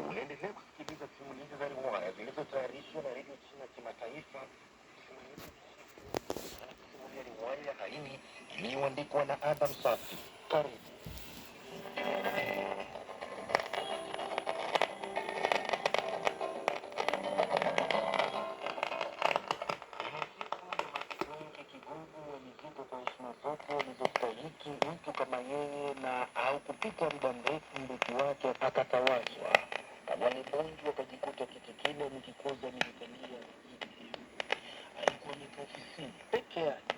Unaendelea kusikiliza simulizi za riwaya zilizotayarishwa na redio China ya kimataifa. Simulizi ya riwaya ya Haini iliyoandikwa na Adam Safi. Karibu. Walizostahiki mtu kama yeye, na au kupita muda mrefu mrithi wake akatawazwa. Wale bongi wakajikuta kiti kile nikikoza nilikalia. Alikuwa amekaa ofisini peke yake.